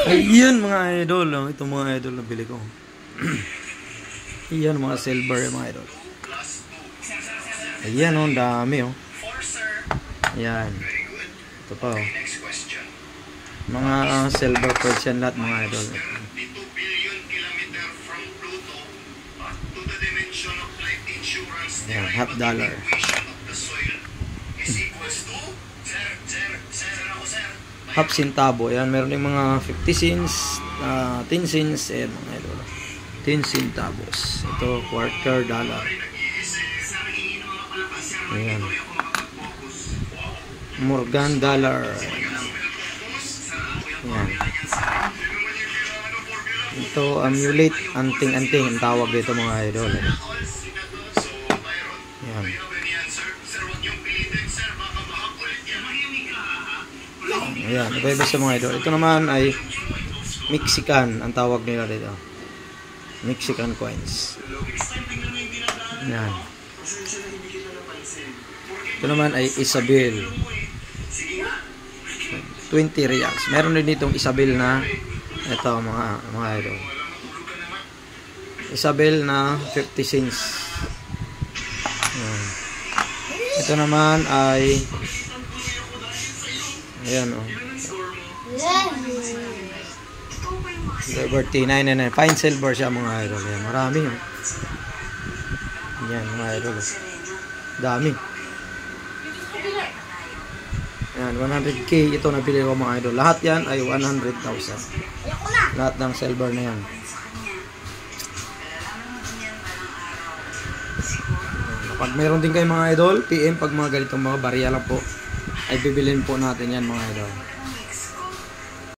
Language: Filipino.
Ayan mga idol, oh. Ito mga idol na bili ko. Ayan mga silver mga idol. Ayan oh, dami oh. Ayan. Ito pa oh. Mga silver Persian lahat mga idol. Ayan, half dollar. Half centavo. Ayan, meron yung mga 50 cents, 10 cents, ayan mga idol. 10 centavos. Ito, quarter dollar. Ayan. Morgan dollar. Ayan. Ito, amulet, anting-anting ang tawag dito mga idol. Ayan. Ayan, iba-iba sa mga idol. Ito naman ay Mexican ang tawag nila dito. Mexican coins. Ayan. Ito naman ay Isabel. 20 reals. Meron din ditong Isabel na ito mga idol. Isabel na 50 cents. Ayan. Ito naman ay ayan oh. Liberty 999. Fine silver siya mga idol. Ayan, marami oh. Ayan mga idol. Dami. Ayan, 100k ito nabili ko mga idol. Lahat yan ay 100,000. Lahat ng silver na yan. Pag meron din kayo mga idol, PM pag mga ganitong mga barya lang po ay bibilin po natin yan mga idol.